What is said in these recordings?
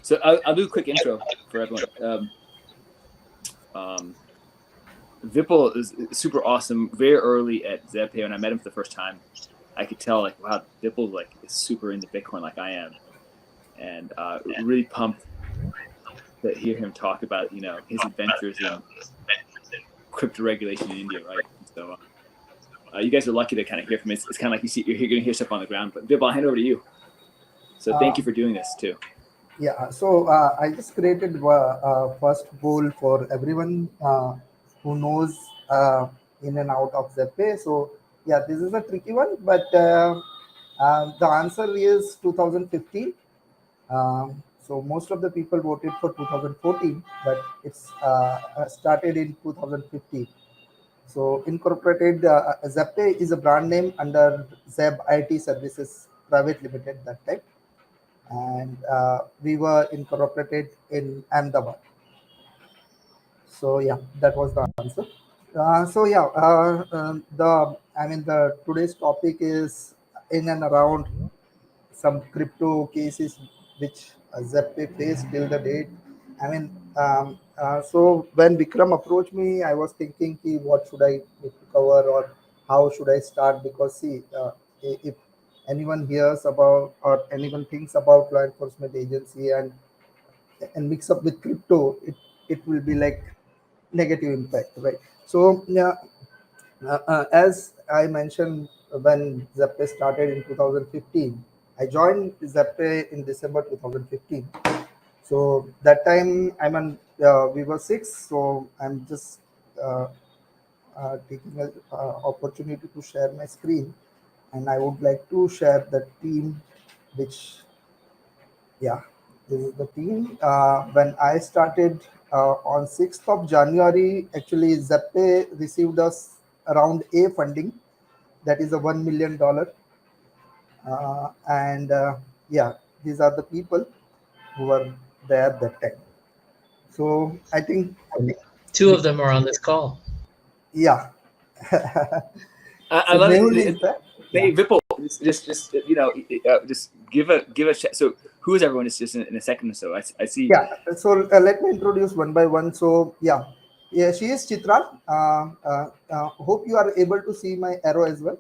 So I'll do a quick intro for everyone. Vipul is super awesome. Very early at ZebPay, when I met him for the first time, I could tell like, wow, Vipul like is super into Bitcoin like I am, and really pumped to hear him talk about his adventures in crypto regulation in India, right? So you guys are lucky to kind of hear from him. It's kind of like you're going to hear stuff on the ground. But Vipul, I'll hand over to you. So thank you for doing this too. Yeah, so I just created first goal for everyone who knows in and out of ZPay. So yeah, this is a tricky one, but the answer is 2015. So most of the people voted for 2014, but it's started in 2015. So incorporated ZebPay is a brand name under Zeb IT Services Private Limited that time, and we were incorporated in Ahmedabad. So yeah, that was the answer. So yeah, the today's topic is in and around some crypto cases which ZepPay faced till the date. I mean, so when Vikram approached me, I was thinking, ki, what should I need to cover or how should I start? Because see, if anyone hears about or anyone thinks about law enforcement agency and mix up with crypto, it will be like negative impact, right? So yeah, as I mentioned, when ZepPay started in 2015, I joined ZepPay in December 2015. So that time, we were six, so I'm just uh, taking an opportunity to share my screen, and I would like to share the team, which yeah, this is the team. When I started on 6th of January, actually, ZepPay received us around A funding, that is a $1 million. And yeah, these are the people who were there that time. So I think Two we of can, them are on this call. yeah. I So love Mehul it. is there. Yeah. Hey, Vipul, just give a chat. So who is everyone? It's just in a second or so. I see. Yeah. So let me introduce one by one. So yeah, yeah, she is Chitral. Hope you are able to see my arrow as well.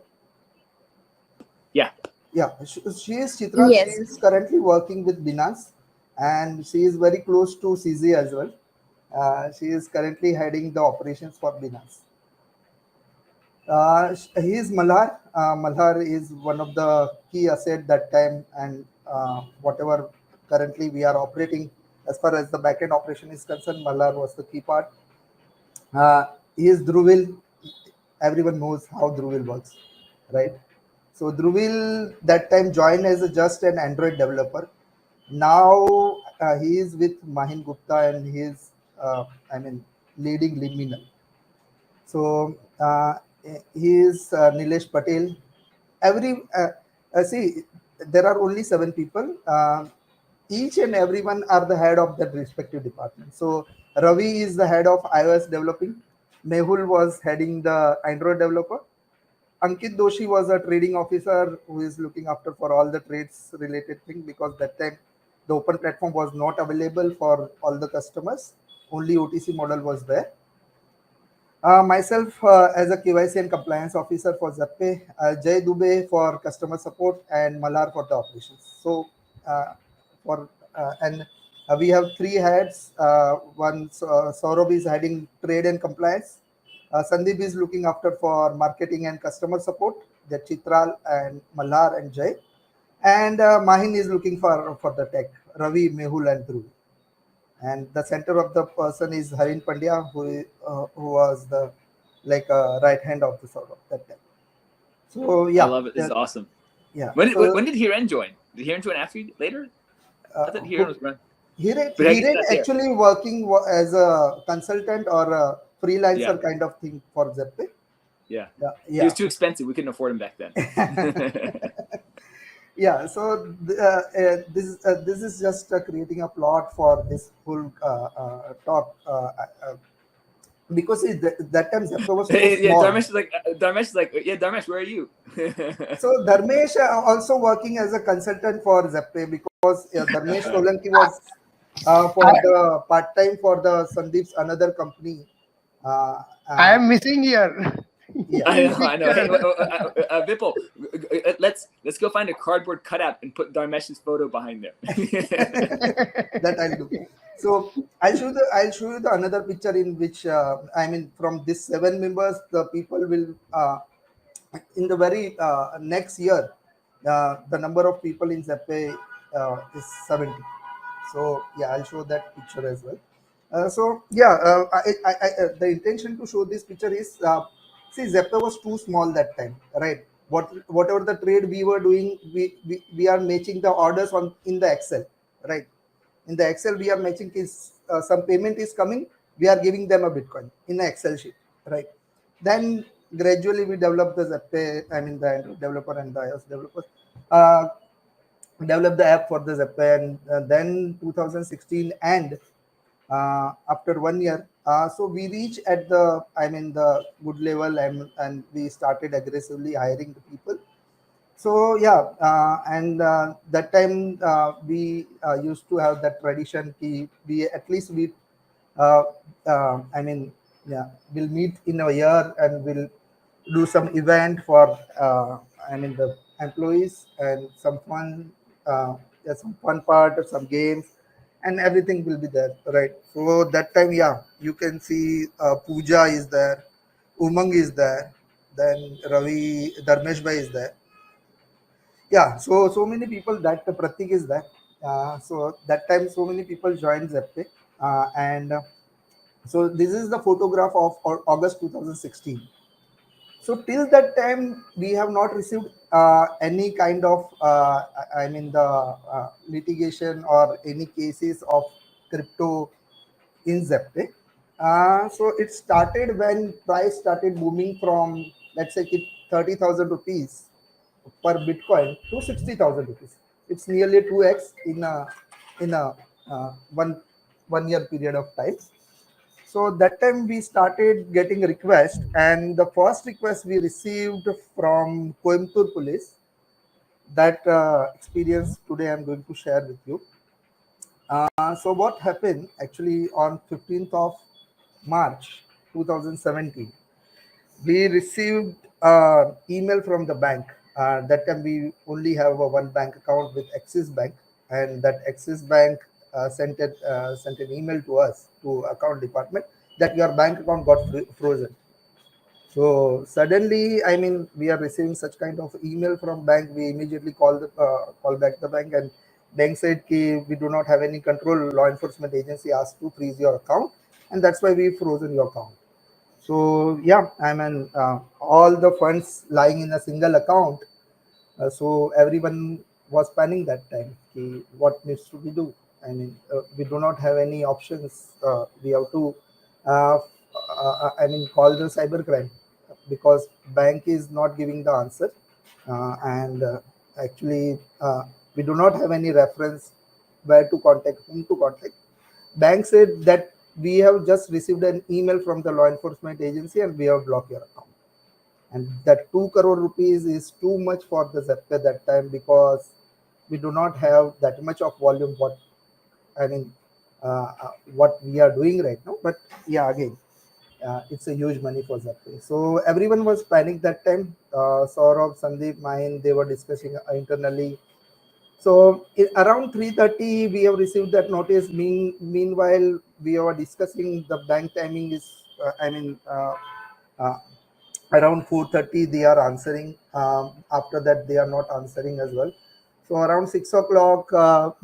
Yeah. Yeah, she is Chitra. She Yes. is currently working with Binance, and she is very close to CZ as well. She is currently heading the operations for Binance. He is Malhar. Malhar is one of the key asset that time, and whatever currently we are operating as far as the backend operation is concerned, Malhar was the key part. He is Druvil. Everyone knows how Druvil works, right? So Druvil that time joined as just an Android developer. Now he is with Mahin Gupta and he is, I mean, leading Liminal. So he is Nilesh Patel. Every see, there are only 7 people. Each and everyone are the head of that respective department. So Ravi is the head of iOS developing. Mehul was heading the Android developer. Ankit Doshi was a trading officer who is looking after for all the trades related thing because that time the open platform was not available for all the customers. Only OTC model was there. Myself as a KYC and compliance officer for ZepPay, Jay Dubey for customer support, and Malar for the operations. So, for and we have 3 heads. One Saurabh is heading trade and compliance. Sandeep is looking after for marketing and customer support. The Chitral and Malar and Jay, and Mahin is looking for the tech. Ravi, Mehul, and Dhruv, and the center of the person is Harin Pandya, who was the like right hand of the sort of that time. So I yeah, love it. This is awesome. yeah. When did Hiren join? Did Hiren join after you later? I thought Hiren was run. But I guess Hiren not there. actually working as a consultant or a freelancer Yeah. kind of thing for ZepPay. Yeah. Yeah, He yeah. was too expensive. We couldn't afford him back then. Yeah, so this is just creating a plot for this whole talk because that time Zepto was so Yeah, small. Dharmesh is like, yeah, Dharmesh, where are you? So Dharmesh also working as a consultant for ZepPay because Dharmesh Solanki was For I, the part time for the Sandeep's another company. Uh, I uh, am missing here yeah, I in know, the I know. Hey, picture. Vipul, let's go find a cardboard cutout and put Dharmesh's photo behind there. that I'll do. So I'll show you the another picture in which I mean from this 7 members, the people will in the very next year, the number of people in Zeppe is 70. So yeah, I'll show that picture as well. So yeah, the intention to show this picture is see Zeppe was too small that time, right? Whatever the trade we were doing, we are matching the orders on in the Excel, right? In the Excel we are matching is some payment is coming, we are giving them a Bitcoin in the Excel sheet, right? Then gradually we develop the Zeppe, I mean the Android developer and the iOS developers. Uh, Develop the app for the Zeppe, and then 2016 and after 1 year, so we reach at the I mean the good level, and we started aggressively hiring the people. So yeah, and that time we used to have that tradition. We at least we uh, I mean yeah, we'll meet in a year and we'll do some event for I mean the employees and some fun, yeah, some fun part or some games, and everything will be there, right? So that time, yeah, you can see Pooja is there, Umang is there, then Ravi Dharmesh Bhai is there. Yeah, so many people that Pratik is there. So that time so many people joined Zepte, and so this is the photograph of August 2016. So till that time, we have not received any kind of, I mean, the litigation or any cases of crypto in Zepte. So it started when price started booming from, let's say, 30,000 rupees per Bitcoin to 60,000 rupees. It's nearly 2x in a one year period of time. So that time we started getting requests, and the first request we received from Coimbatore police. That experience today I'm going to share with you. So what happened actually on 15th of March 2017? We received email from the bank. That time we only have a one bank account with Axis Bank, and that Axis Bank sent an email to us to account department that your bank account got frozen. So suddenly, I mean, we are receiving such kind of email from bank. We immediately call back the bank, and bank said, "Ki we do not have any control. Law enforcement agency asked to freeze your account, and that's why we frozen your account." So yeah, I mean, all the funds lying in a single account. So everyone was planning that time. Ki, what needs to be do? I mean, we do not have any options. We have to, uh, I mean, call the cybercrime because bank is not giving the answer, and actually we do not have any reference where to contact, whom to contact. Bank said that we have just received an email from the law enforcement agency and we have blocked your account. And that 2 crore rupees is too much for the Zeppe that time because we do not have that much of volume. What I mean, what we are doing right now. But yeah, again, it's a huge money for Zeppe. So everyone was panicked that time. Saurabh, Sandeep, mine, they were discussing internally. So around 3:30, we have received that notice. Meanwhile, we were discussing the bank timing is, uh, around 4:30 they are answering. After that, they are not answering as well. So around 6 o'clock,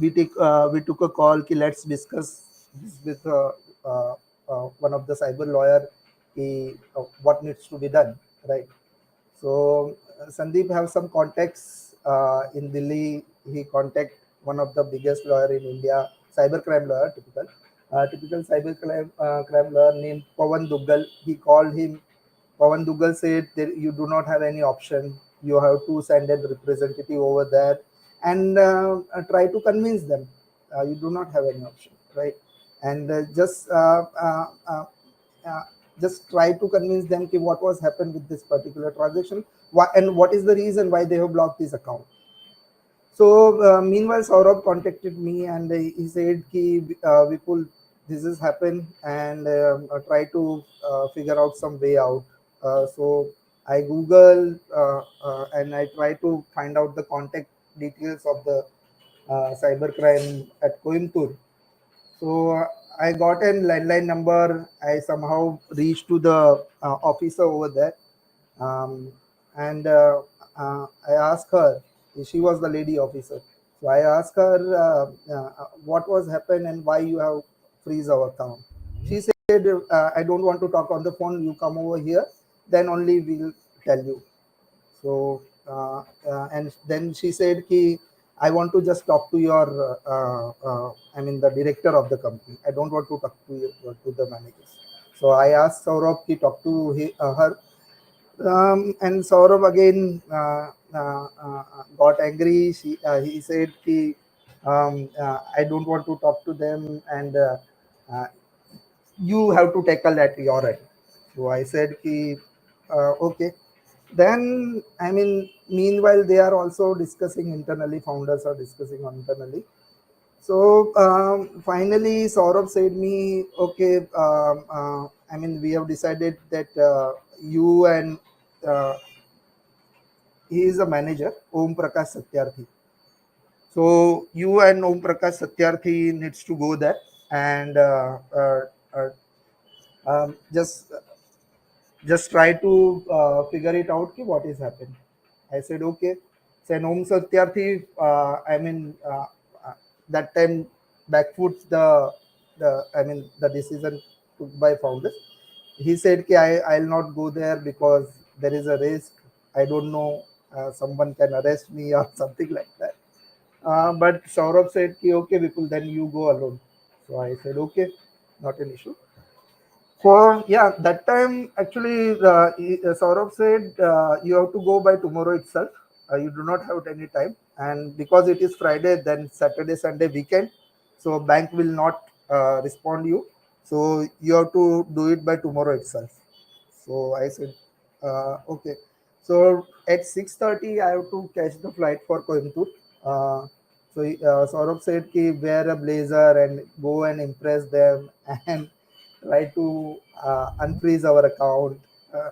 we took a call. Ki let's discuss this with one of the cyber lawyer. Ki, what needs to be done, right? So Sandeep have some contacts in Delhi. He contact one of the biggest lawyer in India, cybercrime lawyer, typical cybercrime crime lawyer named Pawan Duggal. He called him. Pawan Duggal said that you do not have any option. You have to send a representative over there and try to convince them. You do not have any option, right? And uh, just try to convince them ki what was happened with this particular transaction, and what is the reason why they have blocked this account. So meanwhile, Saurabh contacted me and he said, "Ki Vipul, this has happened, and try to figure out some way out." So I Google and I try to find out the contact details of the cybercrime at Coimbatore. So I got a landline number. I somehow reached to the officer over there, um, and I asked her. She was the lady officer. So I asked her what was happened and why you have freeze our account. She said, "I don't want to talk on the phone. You come over here, then only we'll tell you." So and then she said, "Ki I want to just talk to your, I mean the director of the company. I don't want to talk to you, to the managers." So I asked Saurabh to talk to her, and Saurabh again got angry. He said, "Ki I don't want to talk to them, and uh, you have to tackle at your end." So I said, "Ki okay." Then, I mean, meanwhile, they are also discussing internally, founders are discussing internally. So finally, Saurabh said me, "Okay, I mean, we have decided that you and he is a manager, Om Prakash Satyarthi. So you and Om Prakash Satyarthi needs to go there and uh, just try to figure it out ki what is happening." I said, "Okay." So Om Satyarthi, I mean, that time backfoots the I mean the decision took by founders. He said, "Ki I'll not go there because there is a risk. I don't know, someone can arrest me or something like that." But Saurabh said, "Ki okay, Vipul, then you go alone." So I said, "Okay, not an issue." So yeah, that time actually, Saurabh said, "You have to go by tomorrow itself. You do not have any time, and because it is Friday, then Saturday, Sunday weekend, so bank will not respond you. So you have to do it by tomorrow itself." So I said, "Okay." So at 6:30, I have to catch the flight for Coimbatore. So Saurabh said, "Ki wear a blazer and go and impress them and try to unfreeze our account." Uh,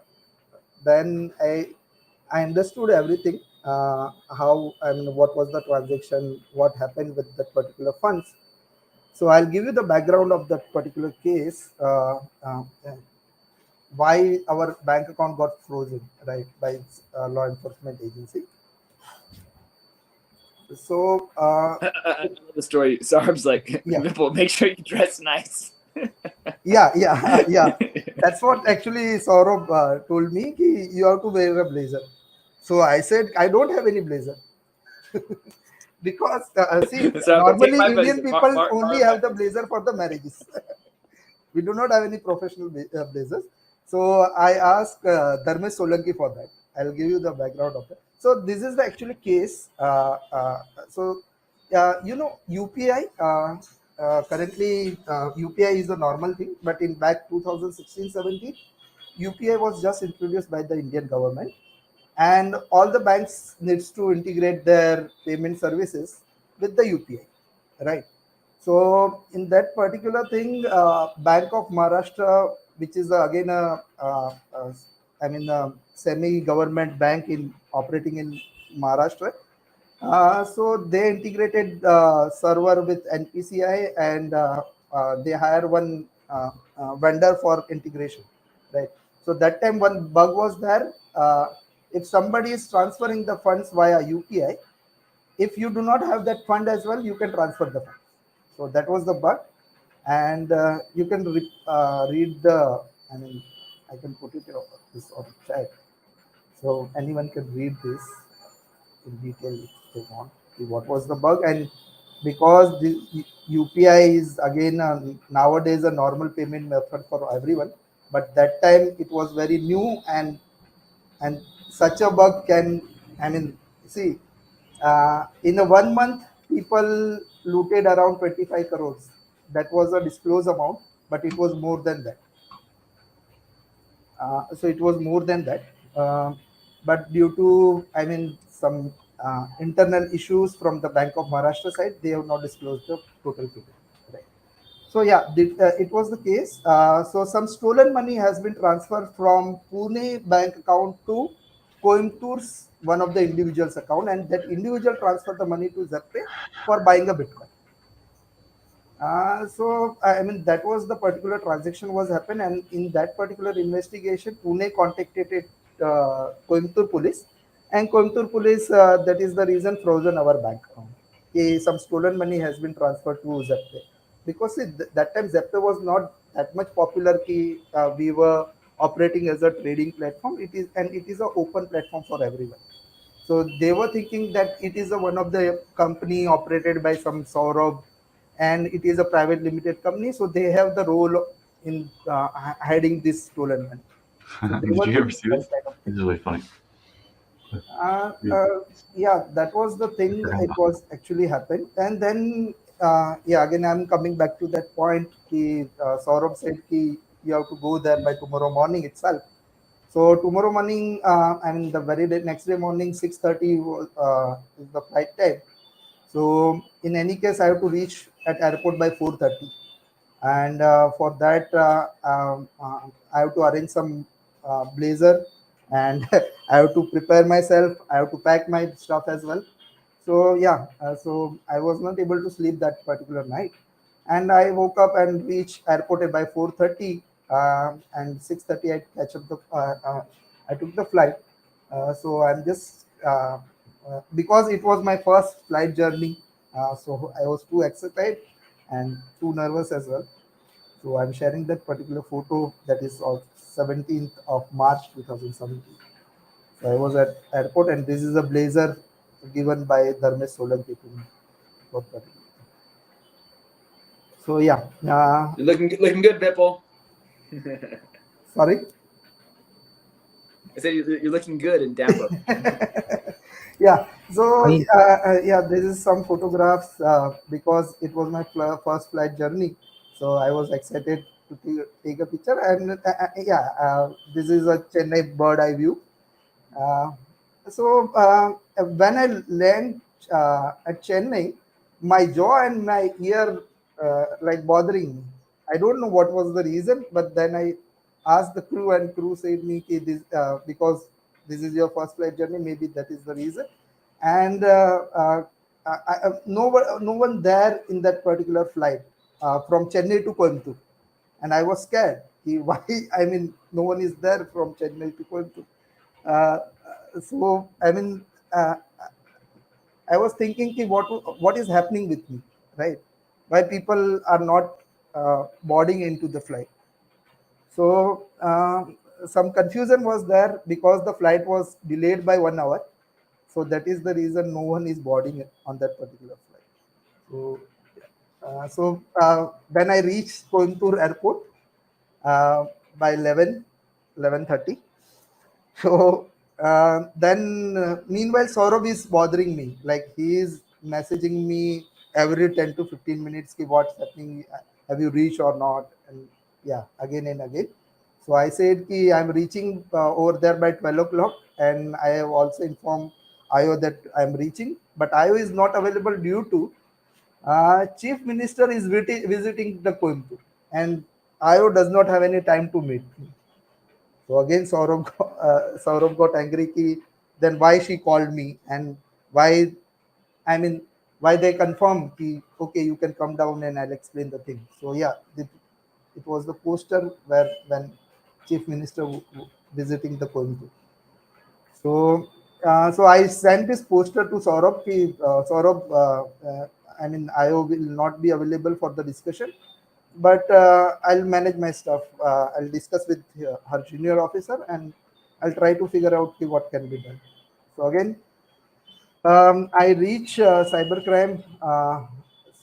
then I understood everything. How, I mean, what was the transaction, what happened with that particular funds. So I'll give you the background of that particular case. Why our bank account got frozen, right, by law enforcement agency. So I love the story. Sarb's like, yeah, Vipul, make sure you dress nice. yeah, yeah. That's what actually Saurabh told me. Ki you have to wear a blazer. So I said, "I don't have any blazer." Because see, So take normally my advice. Indian people only Borrow my have the blazer. blazer for the marriages. We do not have any professional blazers. So I asked Dharmesh Solanki for that. I'll give you the background of that. So this is the actual case. So UPI. Currently, UPI is a normal thing, but in back 2016-17, UPI was just introduced by the Indian government, and all the banks needs to integrate their payment services with the UPI, right? So in that particular thing, Bank of Maharashtra, which is again I mean a semi-government bank in operating in Maharashtra, so they integrated server with NPCI, and they hire one vendor for integration, right? So that time one bug was there. If somebody is transferring the funds via UPI, if you do not have that fund as well, you can transfer the fund. So that was the bug, and you can read the. I mean, I can put it on this on chat, so anyone can read this in detail if they want. See what was the bug, and because the UPI is again nowadays a normal payment method for everyone, but that time it was very new, and such a bug can, I mean, see, in a 1 month people looted around 25 crores. That was a disclosed amount, but it was more than that. So it was more than that. Uh, but due to, I mean, some internal issues from the Bank of Maharashtra side. They have not disclosed the total figure. Right. So yeah, it was the case. So some stolen money has been transferred from Pune bank account to Coimbator's one of the individual's account, and that individual transferred the money to ZebPay for buying a Bitcoin. So I mean that was the particular transaction was happened, and in that particular investigation, Pune contacted it, Coimbatore police, and Coimbatore police that is the reason frozen our bank account. Some stolen money has been transferred to Zepto because see, that time Zepto was not that much popular. We were operating as a trading platform. It is and it is an open platform for everyone. So they were thinking that it is a, one of the company operated by some Saurabh, and it is a private limited company. So they have the role in hiding this stolen money. So they Did were you ever thinking see that this? kind of This thing. is really funny. Uh, Read. uh, yeah, that was the thing. It was actually happened, and then yeah, again I'm coming back to that point. Saurabh said you have to go there by tomorrow morning itself. So tomorrow morning, and the very next day morning, 6:30 is the flight time. So in any case, I have to reach at airport by 4:30, and for that, I have to arrange some blazer, and I have to prepare myself. I have to pack my stuff as well. So yeah, so I was not able to sleep that particular night, and I woke up and reached airport by 4:30, and 6:30 I catch up the. I took the flight, so I'm just because it was my first flight journey, so I was too excited and too nervous as well. So I'm sharing that particular photo that is of 17th of March 2017. So I was at airport, and this is a blazer given by Dharmesh Solanki to me. For particular. So yeah, You're looking good, Vipul. sorry. I said you're looking good and dapper. Yeah. So I yeah, this is some photographs because it was my first flight journey. So I was excited to take a picture, and yeah, this is a Chennai bird eye view. Uh, so when I land at Chennai, my jaw and my ear like bothering me. I don't know what was the reason, but then I asked the crew, and crew said me, "Ki this because this is your first flight journey, maybe that is the reason." And no one there in that particular flight from Chennai to Coimbatore, and I was scared. Why? I mean, no one is there from Chennai to Coimbatore. Uh, so I mean, uh, I was thinking, ki what is happening with me, right? Why people are not boarding into the flight? So some confusion was there because the flight was delayed by 1 hour. So that is the reason no one is boarding on that particular flight. So when I reached Coimbatore airport uh, by 11:30. So meanwhile, Saurabh is bothering me. Like he is messaging me every 10 to 15 minutes. Ki, what's happening? Have you reached or not? And yeah, again and again. So I said ki I'm reaching over there by 12 o'clock, and I have also informed IO that I'm reaching. But IO is not available due to Chief Minister is visiting the Coimbatore, and IO does not have any time to meet me. So again, Saurabh got angry. Ki, then why she called me, and why? I mean, why they confirm? Ki, okay, you can come down and I'll explain the thing. So yeah, it was the poster where when Chief Minister visiting the Coimbatore. So I sent this poster to Saurabh. Ki, Saurabh, I mean, IO will not be available for the discussion, but I'll manage my stuff. I'll discuss with her junior officer, and I'll try to figure out ki what can be done. So again, I reach cybercrime.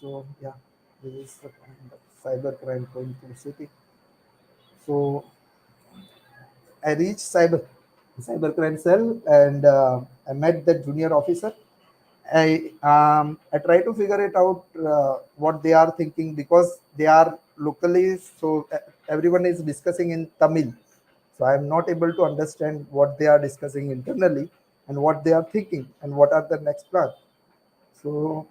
So yeah, this is the kind of cybercrime going to the city. So I reached cybercrime cell, and I met the junior officer. I try to figure it out what they are thinking because they are locally. So everyone is discussing in Tamil. So I am not able to understand what they are discussing internally. and what they are thinking and what are the next plan. So,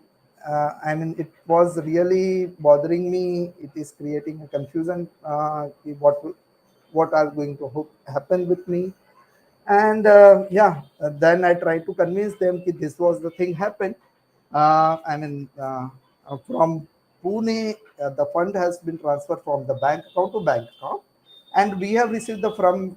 I mean, it was really bothering me. It is creating a confusion. What are going to happen with me? And then I tried to convince them that this was the thing happened. I mean, from Pune, the fund has been transferred from the bank account to bank account, and we have received the fund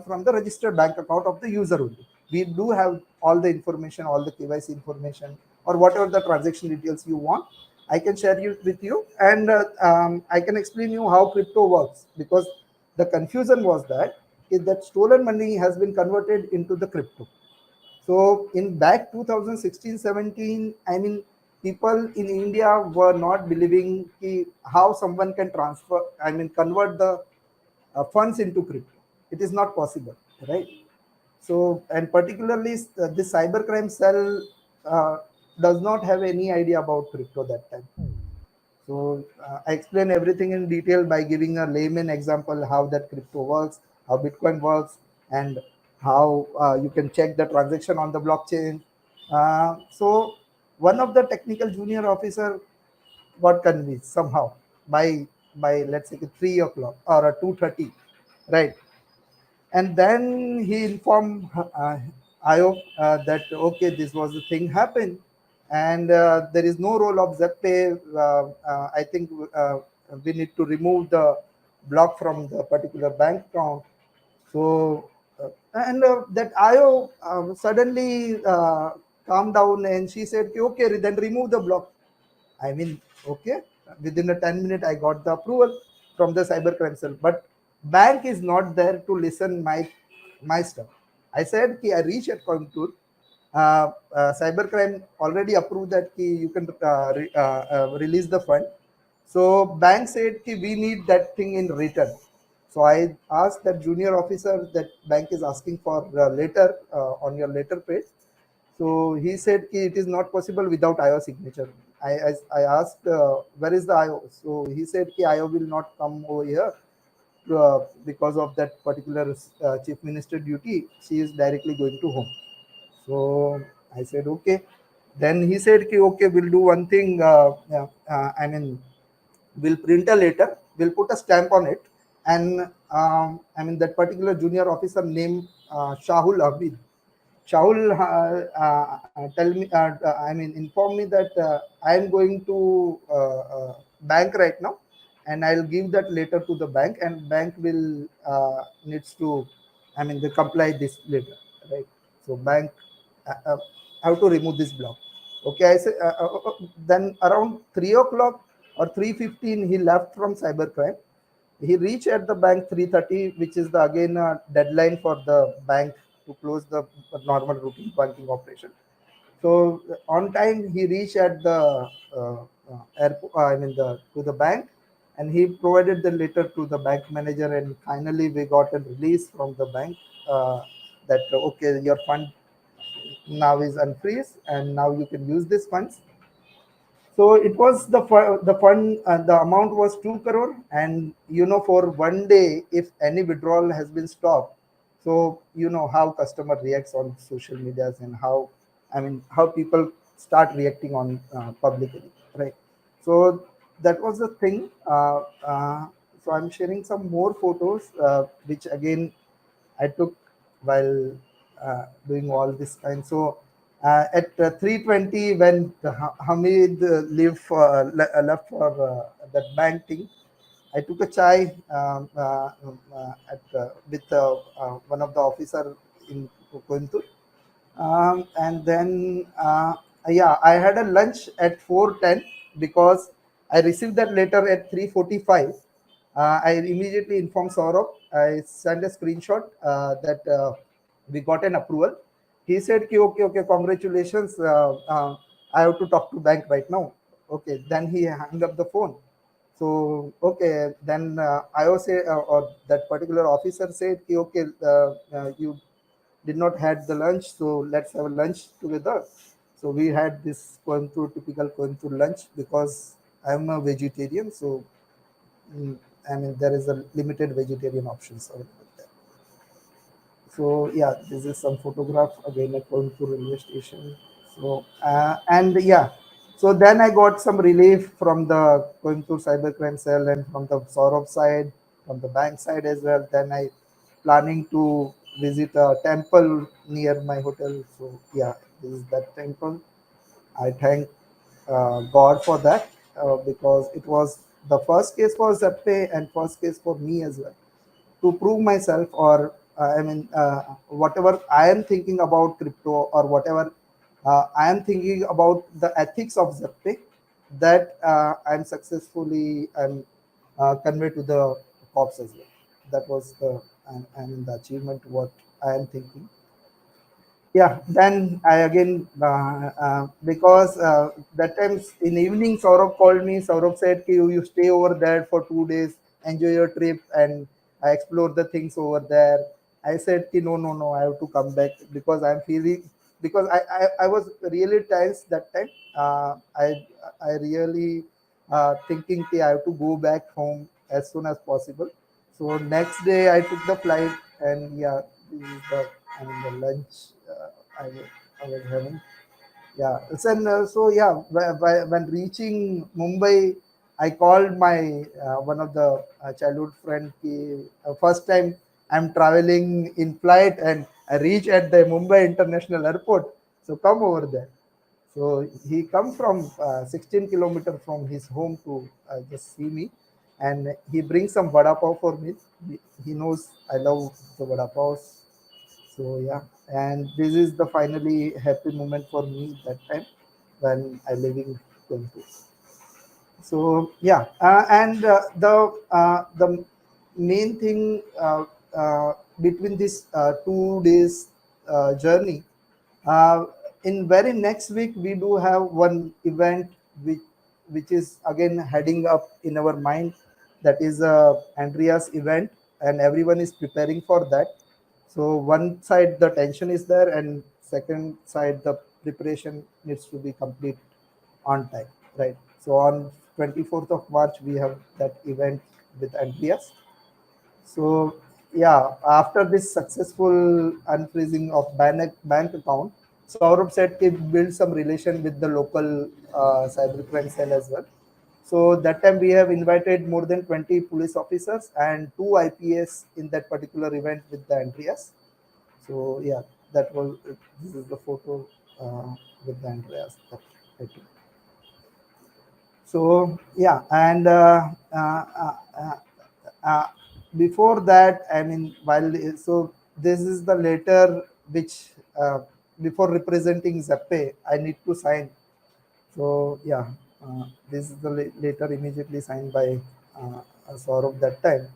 from the registered bank account of the user only. We do have all the information, all the KYC information, or whatever the transaction details you want. I can share you with you, and I can explain you how crypto works, because the confusion was that is that stolen money has been converted into the crypto. So in back 2016-17, I mean, people in India were not believing how someone can transfer, I mean, convert the funds into crypto. It is not possible, right? So, and particularly this cybercrime cell uh, does not have any idea about crypto that time. So I explain everything in detail by giving a layman example how that crypto works, how Bitcoin works, and how you can check the transaction on the blockchain. So one of the technical junior officer got convinced somehow by let's say 3 o'clock or 2:30, right? And then he informed IO that okay, this was the thing happened, and there is no role of ZepPay. I think we need to remove the block from the particular bank account. So and that IO suddenly calmed down, and she said, okay, then remove the block. I mean, okay, within a 10 minute, I got the approval from the cybercrime cell. But bank is not there to listen my stuff. I said, I reach at Coimbatore. Cybercrime already approved that you can release the fund. So bank said we need that thing in return. So I asked that junior officer that bank is asking for later on your later page. So he said it is not possible without IO signature. I asked where is the IO. So he said IO will not come over here because of that particular chief minister duty. She is directly going to home. So I said okay. Then he said okay, we'll do one thing. I mean, we'll print a letter. We'll put a stamp on it, and I mean that particular junior officer named Shahul Abid. Shaul tell me, I mean, inform me that I am going to bank right now, and I'll give that letter to the bank, and bank will needs to, I mean, they comply this letter, right? So bank have to remove this block. Okay, I say then around 3 o'clock or 3:15 he left from cybercrime. He reached at the bank 3:30, which is the again deadline for the bank to close the normal routine banking operation. So on time he reached at the airport, I mean the to the bank, and he provided the letter to the bank manager, and finally we got a release from the bank that okay, your fund now is unfreeze, and now you can use these funds. So it was the fund, the amount was 2 crore, and for one day, if any withdrawal has been stopped, so you know how customer reacts on social medias, and how, I mean, how people start reacting on publicly, right? So that was the thing. So I'm sharing some more photos, which again I took while doing all this kind. So at 3:20, when Hamid left for that bank thing, I took a chai with one of the officer in Coimbatore, and then yeah, I had a lunch at 4:10 because I received that letter at 3:45. I immediately informed Saurabh. I sent a screenshot that we got an approval. He said, okay, okay, congratulations. I have to talk to bank right now. Okay, then he hung up the phone. So okay, then I was say or that particular officer said, okay, you did not had the lunch, so let's have a lunch together. So we had this typical Coimbatore lunch, because I'm a vegetarian, so I mean there is a limited vegetarian options available there. So yeah, this is some photograph again at Coimbatore railway station. So and yeah, so then I got some relief from the Coimbatore Cybercrime Cell and from the Saurabh side, from the bank side as well. Then I planning to visit a temple near my hotel. So yeah, this is that temple. I thank God for that because it was the first case for Zeppe and first case for me as well to prove myself, or whatever I am thinking about crypto, or whatever I am thinking about the ethics of Zeppe, that I'm successfully and conveyed to the cops as well. That was the the achievement what I am thinking. Yeah, then I again because that times in evening Saurabh called me. Saurabh said, "Ki you stay over there for 2 days, enjoy your trip, and I explore the things over there." I said, "Ki no, no, no, I have to come back because I'm feeling because I was really tense that time. I really thinking ki I have to go back home as soon as possible." So next day I took the flight, and yeah, this is the the lunch I was having. Yeah, so yeah, when reaching Mumbai, I called my one of the childhood friend. First time I'm traveling in flight, and I reach at the Mumbai International Airport. So come over there. So he come from 16 kilometer from his home to just see me, and he brings some vada pav for me. He knows I love the vada pav. So yeah, and this is the finally happy moment for me that time when I living Guntur. So yeah, and the main thing between this 2 days journey, uh, in very next week we do have one event which which is again heading up in our mind. That is Andrea's event, and everyone is preparing for that. So one side the tension is there, and second side the preparation needs to be complete on time, right? So on 24th of March we have that event with Andreas. So yeah, after this successful unfreezing of bank account, Saurabh said he build some relation with the local cybercrime cell as well. So that time we have invited more than 20 police officers and two IPS in that particular event with the Andreas. So yeah, that was this is the photo with the Andreas that I took. So yeah, and uh, before that, I mean, while so this is the letter which before representing Zeppe, I need to sign. So yeah, this is the letter immediately signed by Saurabh that time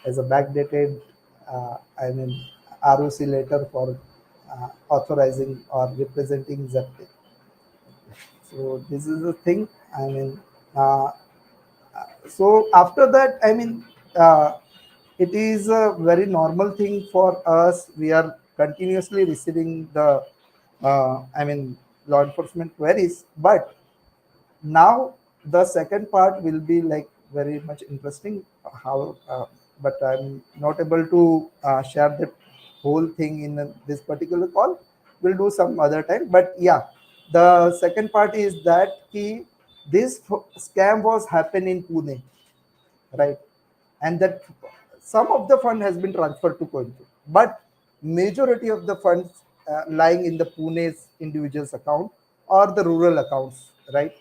as a backdated, I mean, ROC letter for authorizing or representing Zeppe. So this is the thing. I mean, uh, so after that, I mean, it is a very normal thing for us. We are continuously receiving the, law enforcement queries. But now the second part will be like very much interesting. How, but I'm not able to share that whole thing in this particular call. We'll do some other time. But yeah, the second part is that this scam was happened in Pune, right? And that some of the fund has been transferred to Coimbatore, but majority of the funds lying in the Pune's individual's account or the rural accounts, right?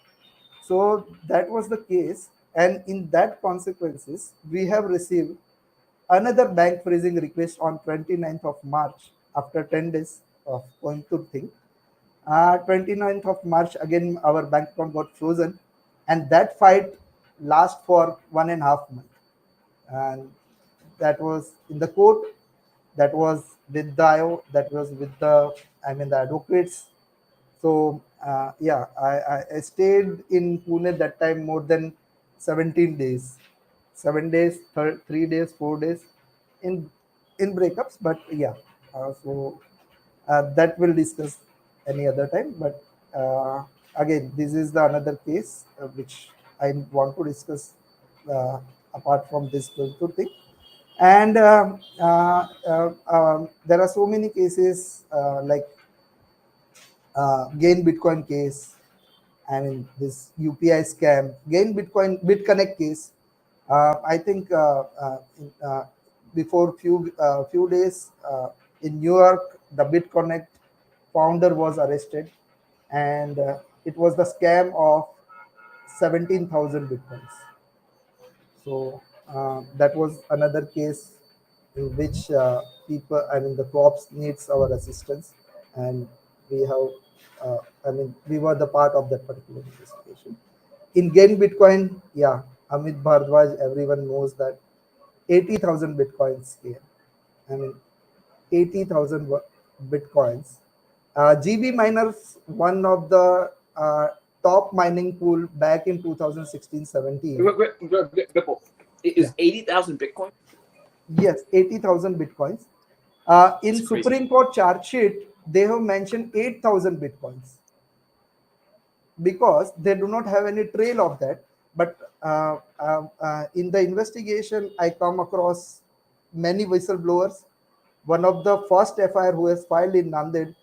So that was the case, and in that consequences, we have received another bank freezing request on 29th of March after 10 days of going through thing. 29th of March, again, our bank account got frozen, and that fight last for 1.5 months. And that was in the court, that was with the IO, that was with the, the advocates. So yeah, I stayed in Pune that time more than 17 days, 7 days, 3 days, 4 days in breakups. But yeah, so that we'll discuss any other time. But again, this is the another case which I want to discuss uh, apart from this Kultur thing. And there are so many cases like Gain Bitcoin case. I mean, this UPI scam, Gain Bitcoin, BitConnect case. I think before few days in New York, the BitConnect founder was arrested, and it was the scam of 17,000 bitcoins. So that was another case in which people, I mean, the cops needs our assistance, and we have, I mean, we were the part of that particular investigation. In Gain Bitcoin, yeah, Amit Bhardwaj, everyone knows that 80,000 bitcoins here. I mean, 80,000 bitcoins. GB miners, one of the top mining pool back in 2016-17. Vipul, Yeah. is 80,000 Bitcoin? Yes, 80,000 bitcoins. That's In crazy. Supreme Court charge sheet, they have mentioned 8,000 bitcoins because they do not have any trail of that. But in the investigation, I come across many whistleblowers. One of the first FIR who has filed in Nanded,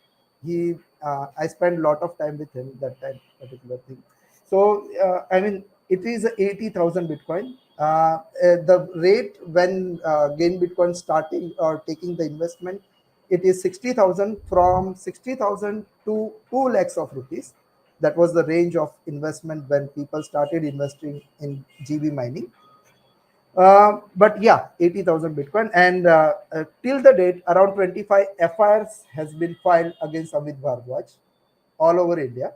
I spent a lot of time with him that time particular thing. So I mean, it is 80,000 Bitcoin. The rate when Gain Bitcoin starting or taking the investment, it is 60,000, from 60,000 to 2 lakhs of rupees. That was the range of investment when people started investing in GB mining. But yeah, 80,000 Bitcoin. And till the date, around 25 FIRs has been filed against Amit Bhardwaj all over India.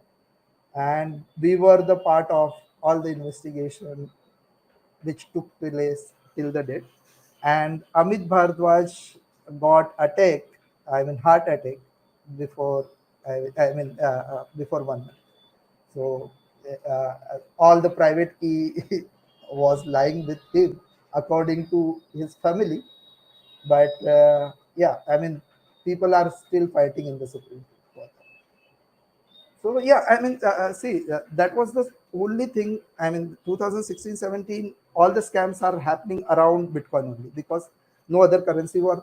And we were the part of all the investigation which took place till the date. And Amit Bhardwaj got attacked, I mean, heart attack before, before 1 month. So all the private key was lying with him, according to his family. But yeah, I mean, people are still fighting in the Supreme Court. So yeah, I mean, see, that was the only thing. I mean, 2016-17, all the scams are happening around Bitcoin only because no other currency was.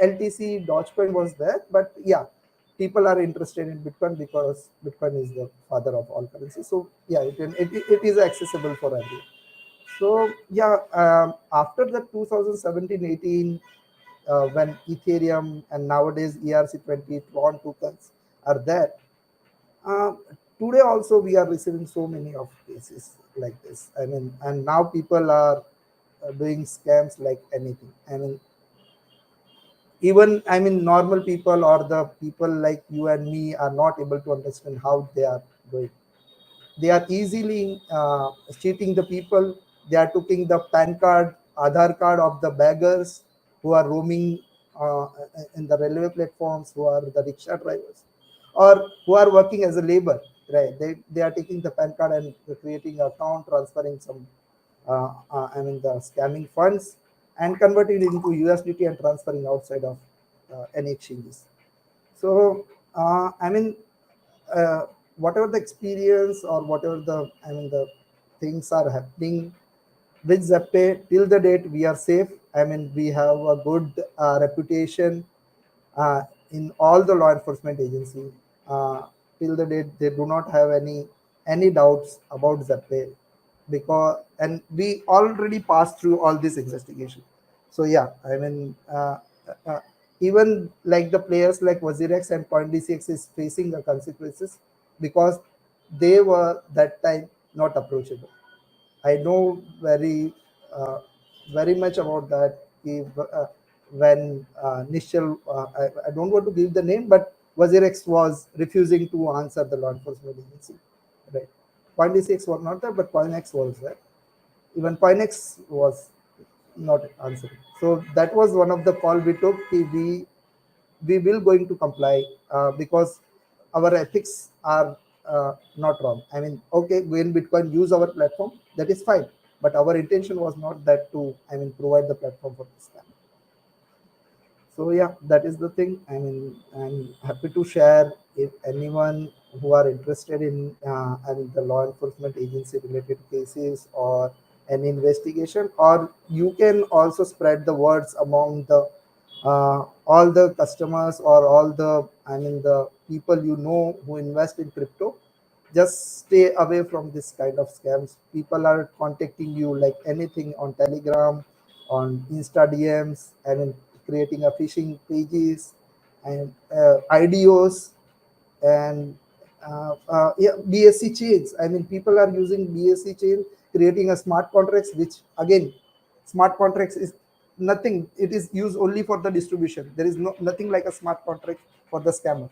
LTC, Dogecoin was there, but yeah, people are interested in Bitcoin because Bitcoin is the father of all currencies. So yeah, it is accessible for everyone. So yeah, after the 2017-18, when Ethereum and nowadays ERC20 Tron tokens are there, uh, today also we are receiving so many of cases like this. I mean, and now people are doing scams like anything. I mean, even, I mean, normal people or the people like you and me are not able to understand how they are doing. They are easily cheating the people. They are taking the PAN card, Aadhaar card of the beggars who are roaming in the railway platforms, who are the rickshaw drivers, or who are working as a labor. Right? They are taking the PAN card and creating an account, transferring some, I mean, the scamming funds, and converting it into USDT and transferring outside of any exchanges. So, I mean, uh, whatever the experience or whatever the, I mean, the things are happening with ZebPay, till the date we are safe. I mean, we have a good reputation uh, in all the law enforcement agency. Uh, till the date, they do not have any doubts about ZebPay, because and we already passed through all this investigation. So yeah, I mean, uh, even like the players like Wazirex and CoinDCX is facing the consequences because they were that time not approachable. I know very much about that. When Nishal, I don't want to give the name, but Wazirex was refusing to answer the law enforcement agency. Right. CoinDCX was not there, but CoinX was there. Even CoinX was not answering. So that was one of the call we took. We will going to comply because our ethics are not wrong. I mean, okay, when Bitcoin use our platform, that is fine. But our intention was not that to, I mean, provide the platform for this time. So yeah, that is the thing. I mean, I'm happy to share if anyone who are interested in I mean, the law enforcement agency related cases or an investigation, or you can also spread the words among the all the customers or all the, I mean, the people you know who invest in crypto. Just stay away from this kind of scams. People are contacting you like anything on Telegram, on Insta DMs, I mean, creating a phishing pages and IDOs, and yeah, BSC chains. I mean, people are using BSC chain, creating a smart contracts, which again, smart contracts is nothing. It is used only for the distribution. There is nothing like a smart contract for the scammer.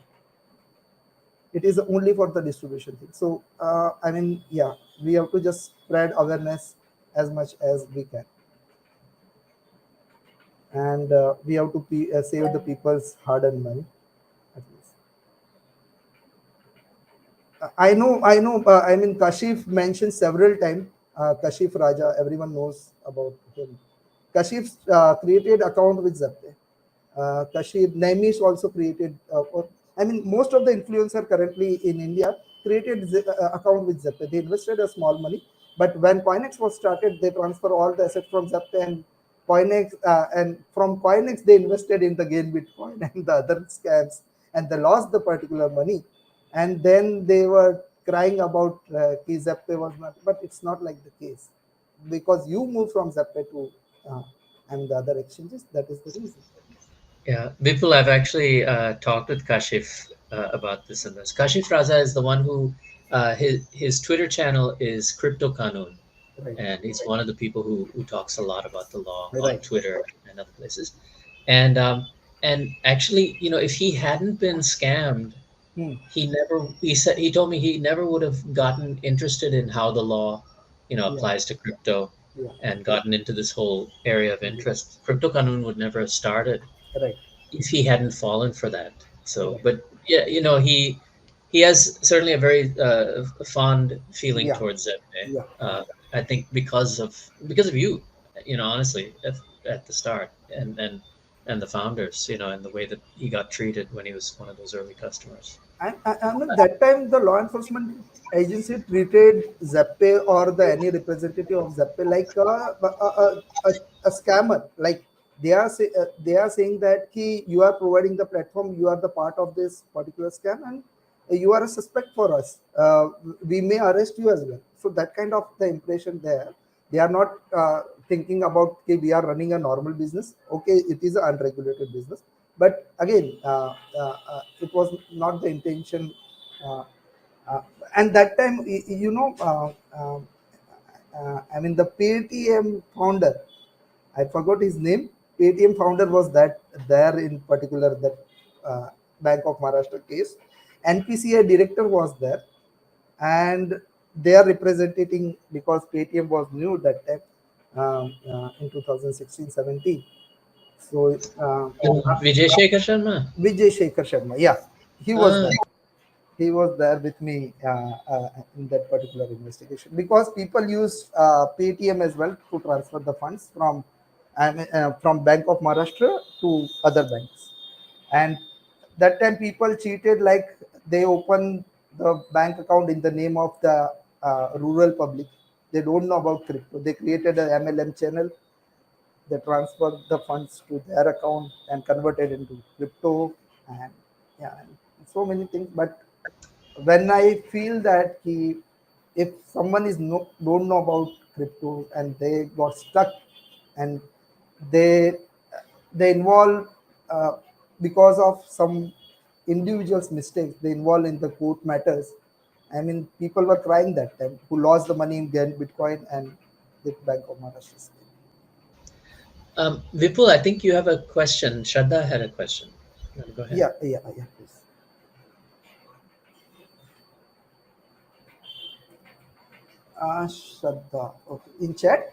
It is only for the distribution thing. So I mean, yeah, we have to just spread awareness as much as we can, and we have to save the people's hard-earned money at least. I know. I mean, Kashif mentioned several times. Kashif Raja, everyone knows about him. Kashif created account with Zapte. Kashif Naimish also created. I mean, most of the influencer currently in India created account with Zapte. They invested a small money, but when Coinex was started, they transfer all the assets from Zapte and Coinex, and from Coinex they invested in the Gain Bitcoin and the other scams, and they lost the particular money, and then they were crying about ki Zapte was not, but it's not like the case, because you move from Zapte to and the other exchanges. That is the reason. Yeah, Vipul, I've actually talked with Kashif about this and this. Kashif Raza is the one who his Twitter channel is Crypto Kanun, Right. and he's one of the people who talks a lot about the law on Right. Twitter and other places. And actually, if he hadn't been scammed, Hmm. he told me he never would have gotten interested in how the law, Yeah. applies to crypto Yeah. and gotten into this whole area of interest. Crypto Kanun would never have started Right. if he hadn't fallen for that. So, Right. but yeah, he has certainly a very fond feeling Yeah. towards Zebpe. Yeah. I think because of you, honestly, at the start, and the founders, and the way that he got treated when he was one of those early customers. I mean, that time the law enforcement agency treated Zeppe or the any representative of Zeppe like a scammer. Like they are saying that you are providing the platform, you are the part of this particular scam, and you are a suspect for us. We may arrest you as well. So that kind of the impression there. They are not thinking about, okay, we are running a normal business. Okay, it is an unregulated business, but again, it was not the intention. uh, uh, and that time, I mean, the Paytm founder, I forgot his name. Paytm founder was that there in particular that Bank of Maharashtra case. NPCI director was there, and they are representing, because Paytm was new that time, in 2016-17. So Vijay Shekhar Sharma. Vijay Shekhar Sharma, yeah, he was Ah, there. He was there with me in that particular investigation, because people use Paytm as well to transfer the funds from, I mean, from Bank of Maharashtra to other banks. And that time people cheated, like they open the bank account in the name of the rural public. They don't know about crypto. They created a MLM channel. They transferred the funds to their account and converted into crypto, and yeah, and so many things. But when I feel that if someone is don't know about crypto and they got stuck, and they they involve because of some individuals' mistakes, they involve in the court matters. I mean, people were crying that time who lost the money in Bitcoin and the Bank of Maharashtra. Vipul, I think you have a question. Shraddha had a question. You want to go ahead? Yeah, yeah, yeah, please. Shraddha. Okay. In chat?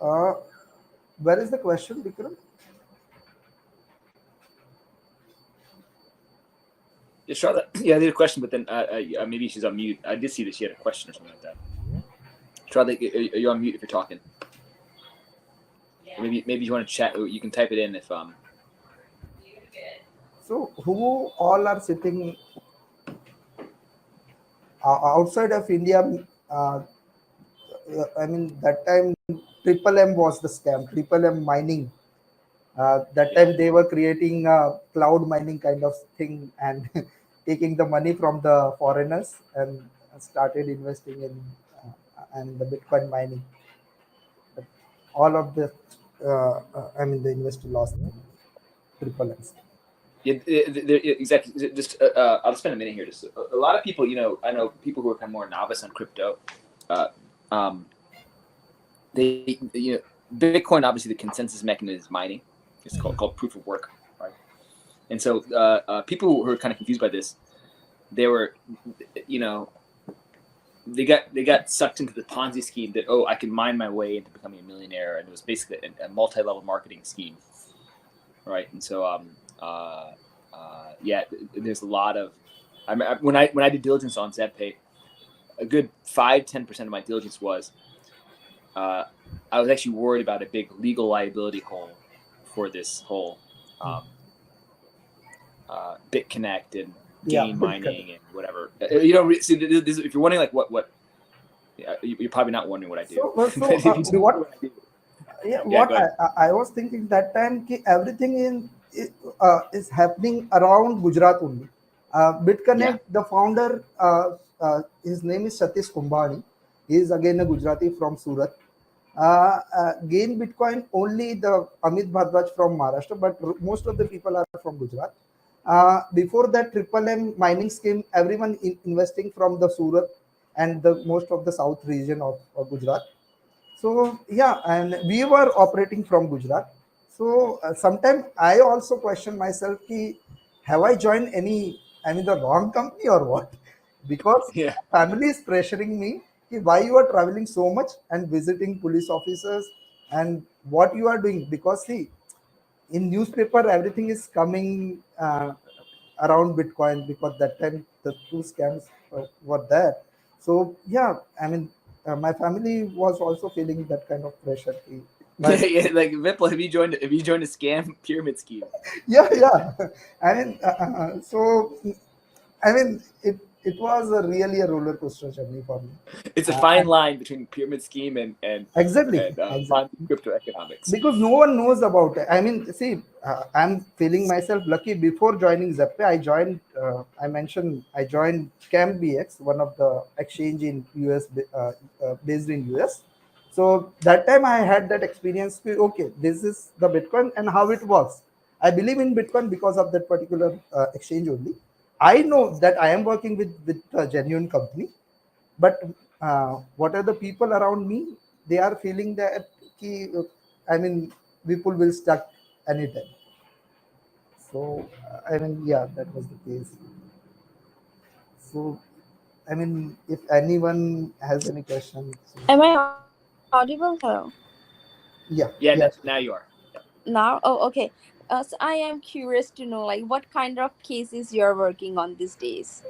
Uh, where is the question, Vikram? Yeah, Charlotte. Yeah, I did a question, but then maybe she's on mute. I did see that she had a question or something like that. Charlotte, are you on mute if you're talking? Or maybe you want to chat. You can type it in if So who all are sitting outside of India? Uh, I mean, that time Triple M was the scam. Triple M mining. That Yeah. time they were creating a cloud mining kind of thing and taking the money from the foreigners and started investing in and the Bitcoin mining. But all of the, I mean, the investor lost them. Triple M scam. Yeah, exactly. Just I'll spend a minute here. Just a lot of people, I know people who are kind of more novice on crypto. Uh, um, Bitcoin, obviously, the consensus mechanism is mining. It's called proof of work, right? And so people who are kind of confused by this, they were, you know, they got sucked into the Ponzi scheme that, oh, I can mine my way into becoming a millionaire, and it was basically a multi-level marketing scheme, right? And so yeah, there's a lot of when I did diligence on ZebPay, a good 5-10% of my diligence was I was actually worried about a big legal liability hole for this whole um, BitConnect and Yeah, gain Bitcoin. mining and whatever. See, if you're wondering like what yeah, you're probably not wondering what I do. So But if you do wonder what? what I do, Yeah, yeah, what go ahead. I was thinking that time, ki everything is happening around Gujarat only. Yeah, BitConnect, the founder, his name is Satish Kumbhani. He is again a Gujarati from Surat. Gain Bitcoin only the Amit Bhardwaj from Maharashtra, but most of the people are from Gujarat. Before that Triple M mining scheme, everyone investing from the Surat and the most of the south region of Gujarat. So yeah, and we were operating from Gujarat. So sometimes I also question myself, ki, have I joined any, I mean, the wrong company or what? Because yeah, family is pressuring me, ki, why you are traveling so much and visiting police officers and what you are doing. Because see, in newspaper everything is coming around Bitcoin because that time the two scams were there. So yeah, I mean, my family was also feeling that kind of pressure. yeah, But yeah. Like Vipul, have you joined a scam pyramid scheme? yeah, yeah, I mean, so I mean, it was really a roller coaster journey for me. It's a And fine line between pyramid scheme exactly, and exactly. fun crypto economics. Because no one knows about it. I mean, see, I'm feeling myself lucky. Before joining ZebPay, I joined. I mentioned I joined CampBX, one of the exchange in US, based in US. So that time I had that experience. Okay, this is the Bitcoin and how it works. I believe in Bitcoin because of that particular exchange only. I know that I am working with a genuine company, but what are the people around me? They are feeling that ki, I mean, people will stuck anytime. So I mean, yeah, that was the case. So I mean, if anyone has any questions, so, Am I audible? Hello. yeah, Yeah, yeah. now you are. Now? Oh, okay. So I am curious to know, like, what kind of cases you're working on these days.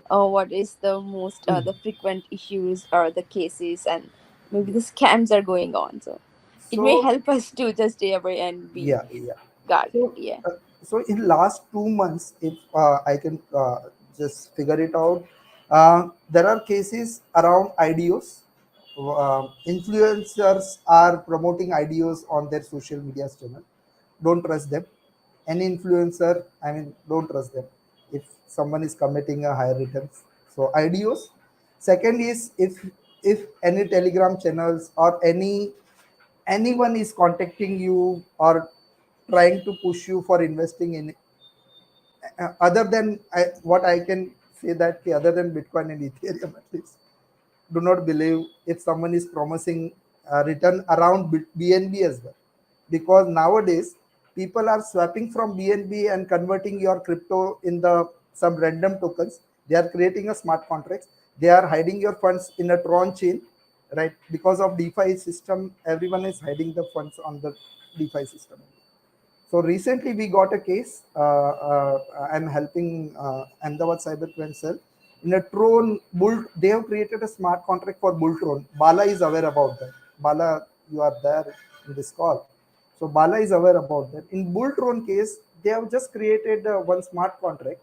What is the most, Mm. the frequent issues or the cases, and maybe the scams are going on. So it may So help us to just stay away and be yeah, yeah. guarded. So, Yeah. so in last 2 months, if I can just figure it out, there are cases around IDOs. Influencers are promoting IDOs on their social media channel. Don't trust them. Any influencer, I mean, don't trust them. If someone is committing a higher returns, so IDOs. Second is if any Telegram channels or anyone is contacting you or trying to push you for investing in other than what I can say that other than Bitcoin and Ethereum at least, do not believe if someone is promising a return around BNB as well, because nowadays people are swapping from BNB and converting your crypto in the some random tokens. They are creating a smart contracts. They are hiding your funds in a Tron chain, right? Because of DeFi system, everyone is hiding the funds on the DeFi system. So recently we got a case. I'm helping Ahmedabad Cybercrime Cell in a Tron Bull. They have created a smart contract for Bulltron. Bala is aware about that. Bala, you are there in this call. So Bala is aware about that. In Bulltron case, they have just created one smart contract.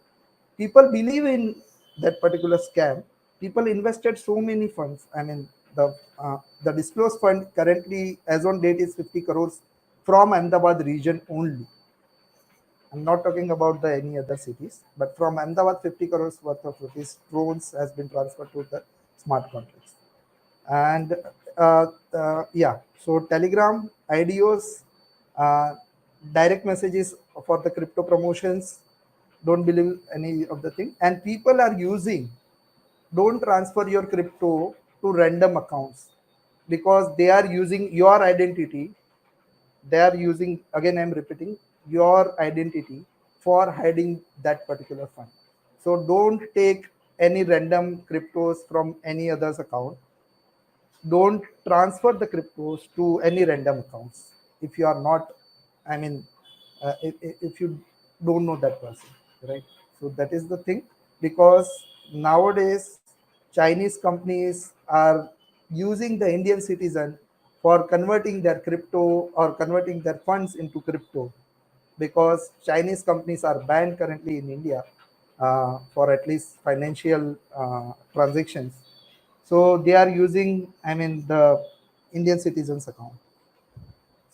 People believe in that particular scam. People invested so many funds. I mean, the disclosed fund currently, as on date, is 50 crores from Ahmedabad region only. I'm not talking about the any other cities, but from Ahmedabad, 50 crores worth of rupees drones has been transferred to the smart contracts. And yeah, so Telegram, IDOs, uh, direct messages for the crypto promotions. Don't believe any of the thing. And people are using, don't transfer your crypto to random accounts because they are using your identity. They are using, again I'm repeating, your identity for hiding that particular fund. So don't take any random cryptos from any other's account. Don't transfer the cryptos to any random accounts if you are not, I mean, if you don't know that person, right? So that is the thing, because nowadays Chinese companies are using the Indian citizen for converting their crypto or converting their funds into crypto, because Chinese companies are banned currently in India for at least financial transactions. So they are using, I mean, the Indian citizens account.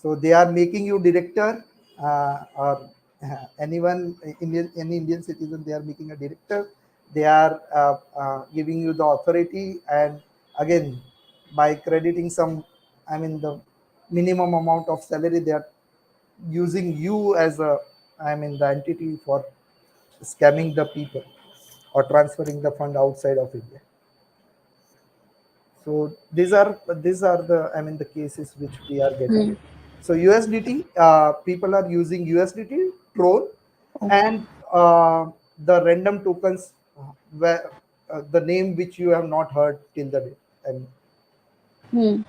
So they are making you director or anyone Indian, any Indian citizen. They are making a director. They are giving you the authority, and again by crediting some, I mean, the minimum amount of salary, they are using you as a, I mean, the entity for scamming the people or transferring the fund outside of India. So these are the, I mean, the cases which we are getting. Hmm. So USDT, people are using USDT troll and the random tokens where the name which you have not heard till the day. And Hmm.